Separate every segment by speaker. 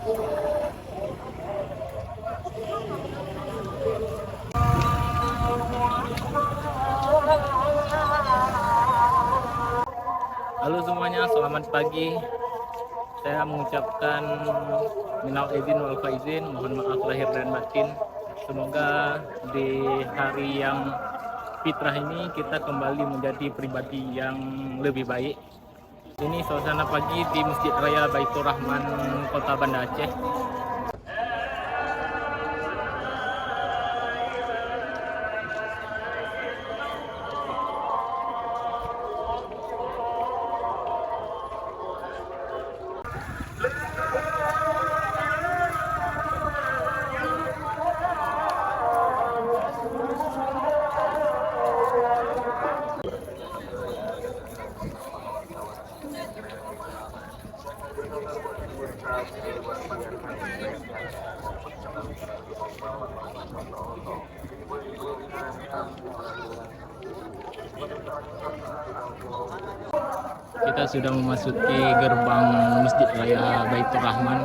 Speaker 1: Halo semuanya, selamat pagi. Saya mengucapkan minal aidin wal faizin, mohon maaf lahir dan batin. Semoga di hari yang fitrah ini kita kembali menjadi pribadi yang lebih baik. Ini suasana pagi di Masjid Raya Baitur Rahman, Kota Banda Aceh. Kita sudah memasuki gerbang Masjid Raya Baitur Rahman.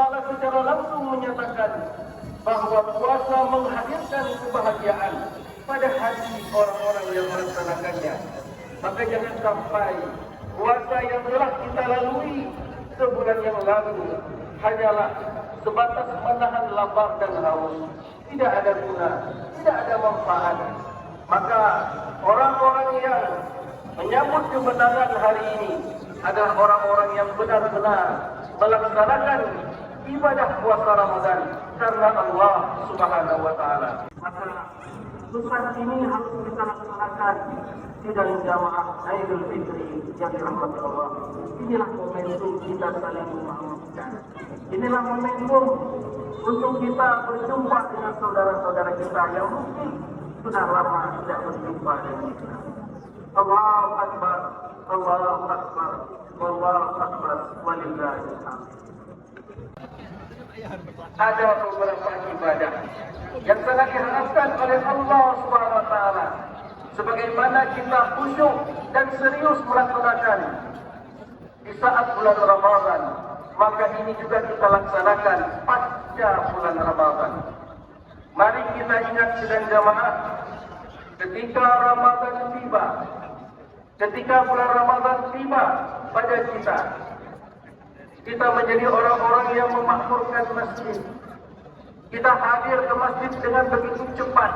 Speaker 2: Allah secara langsung menyatakan bahwa puasa menghadirkan kebahagiaan pada hati orang-orang yang melaksanakannya. Maka jangan sampai puasa yang telah kita lalui sebulan yang lalu hanyalah sebatas menahan lapar dan haus. Tidak ada guna, tidak ada manfaat. Maka orang-orang yang menyambut kebenaran hari ini adalah orang-orang yang benar-benar melaksanakan ibadah puasa Ramadan karena Allah Subhanahu wa taala. Maka susah ini harus kita laksanakan di dalam jamaah Idul Fitri yang dirahmati Allah. Inilah momentum kita saling memaafkan. Inilah momentum untuk kita berjumpa dengan saudara-saudara kita yang mungkin sudah lama tidak berjumpa dengan kita. Allahu Akbar, Allahu Akbar, Allahu Akbar, walillahil hamd. Ada beberapa ibadah yang sangat diharapkan oleh Allah Subhanahu wa taala. Sebagaimana kita khusyuk dan serius melaksanakan di saat bulan Ramadan, maka ini juga kita laksanakan pasca bulan Ramadan. Mari kita ingat sedang jamaah, ketika Ramadan tiba, ketika bulan Ramadan tiba pada kita, Kita menjadi orang-orang yang memakmurkan masjid. Kita hadir ke masjid dengan begitu cepat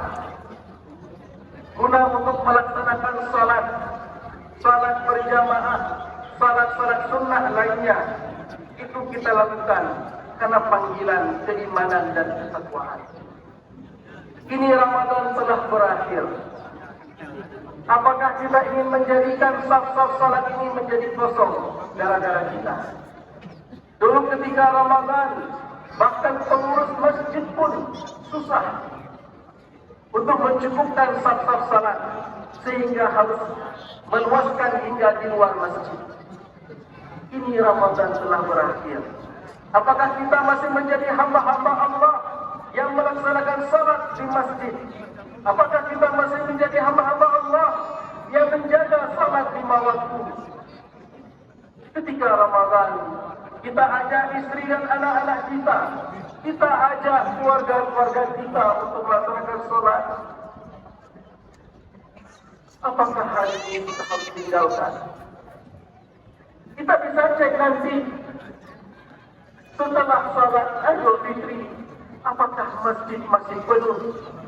Speaker 2: guna untuk melaksanakan salat berjamaah, salat sunnah lainnya. Itu kita lakukan karena panggilan keimanan dan ketakwaan. Kini Ramadan telah berakhir. Apakah kita ingin menjadikan saf-saf salat ini menjadi kosong gara-gara kita? Dulu ketika Ramadan, bahkan pengurus masjid pun susah untuk mencukupkan saf-saf salat, sehingga harus meluaskan hingga di luar masjid. Ini Ramadan telah berakhir. Apakah kita masih menjadi hamba-hamba Allah yang melaksanakan salat di masjid? Apakah kita masih menjadi hamba-hamba Allah yang menjaga salat 5 waktu? Ketika Ramadan, kita ajak istri dan anak-anak kita ajak keluarga-keluarga kita untuk melaksanakan salat. Apakah hari ini kita harus tinggalkan? Kita bisa cek nanti setelah salat Idul Fitri, apakah masjid masih penuh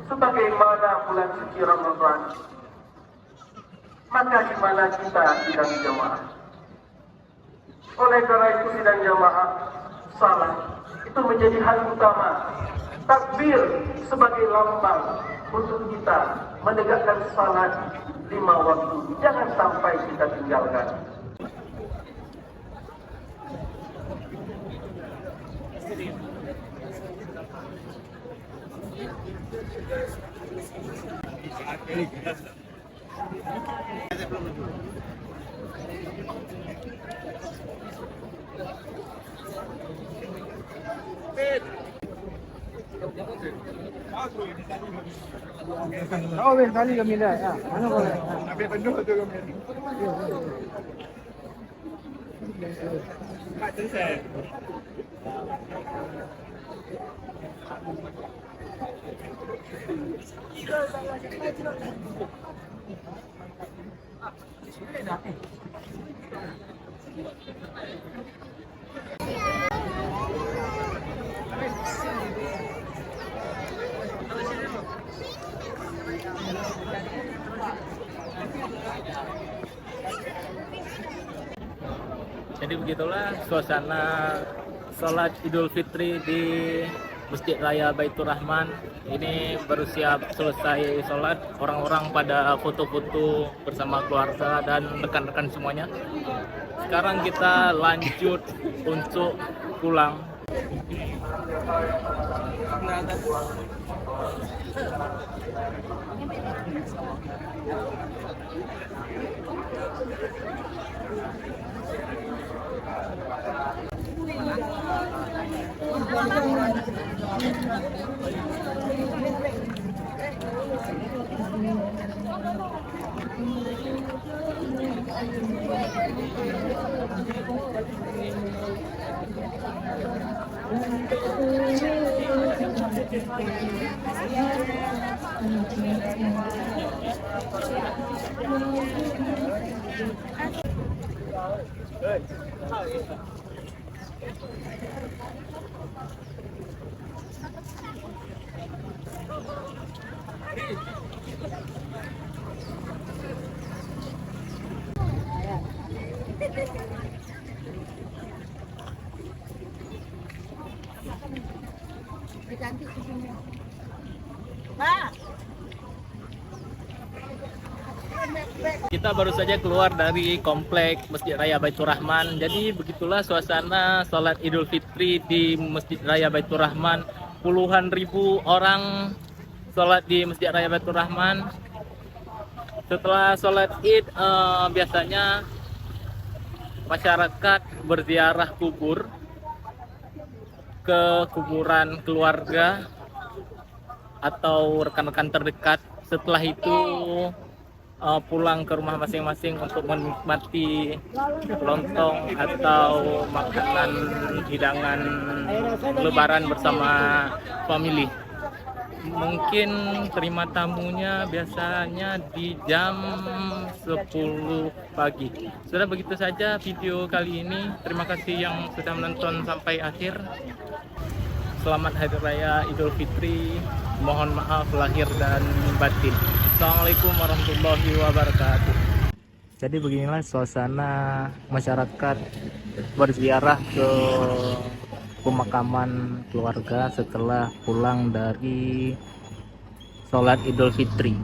Speaker 2: sebagaimana bulan suci Ramadan? Maka di mana kita sidang jamaah? Oleh karena itu sidang jamaah salat itu menjadi hal utama. Takbir sebagai lambang untuk kita menegakkan salat 5 waktu. Jangan sampai kita tinggalkan.
Speaker 3: Oh, weh, tali kami dah. Ya, mana boleh?
Speaker 4: Ambil penuh tu kami. Kat selesai.
Speaker 1: Jadi begitulah suasana sholat Idul Fitri di Masjid Raya Baitur Rahman. Ini baru siap selesai sholat, orang-orang pada foto-foto bersama keluarga dan rekan-rekan semuanya. Sekarang kita lanjut untuk pulang. Kita baru saja keluar dari komplek Masjid Raya Baitur Rahman. Jadi begitulah suasana sholat Idul Fitri di Masjid Raya Baitur Rahman. Puluhan ribu orang sholat di Masjid Raya Baitur Rahman. Setelah sholat Id, biasanya masyarakat berziarah kubur ke kuburan keluarga atau rekan-rekan terdekat. Setelah itu pulang ke rumah masing-masing untuk menikmati lontong atau makanan hidangan lebaran bersama family. mungkin terima tamunya biasanya di jam 10 pagi. Sudah begitu saja video kali ini. Terima kasih yang sudah menonton sampai akhir. Selamat Hari Raya Idul Fitri. Mohon maaf lahir dan batin. Assalamualaikum warahmatullahi wabarakatuh. Jadi beginilah suasana masyarakat berziarah ke pemakaman keluarga setelah pulang dari sholat Idul Fitri.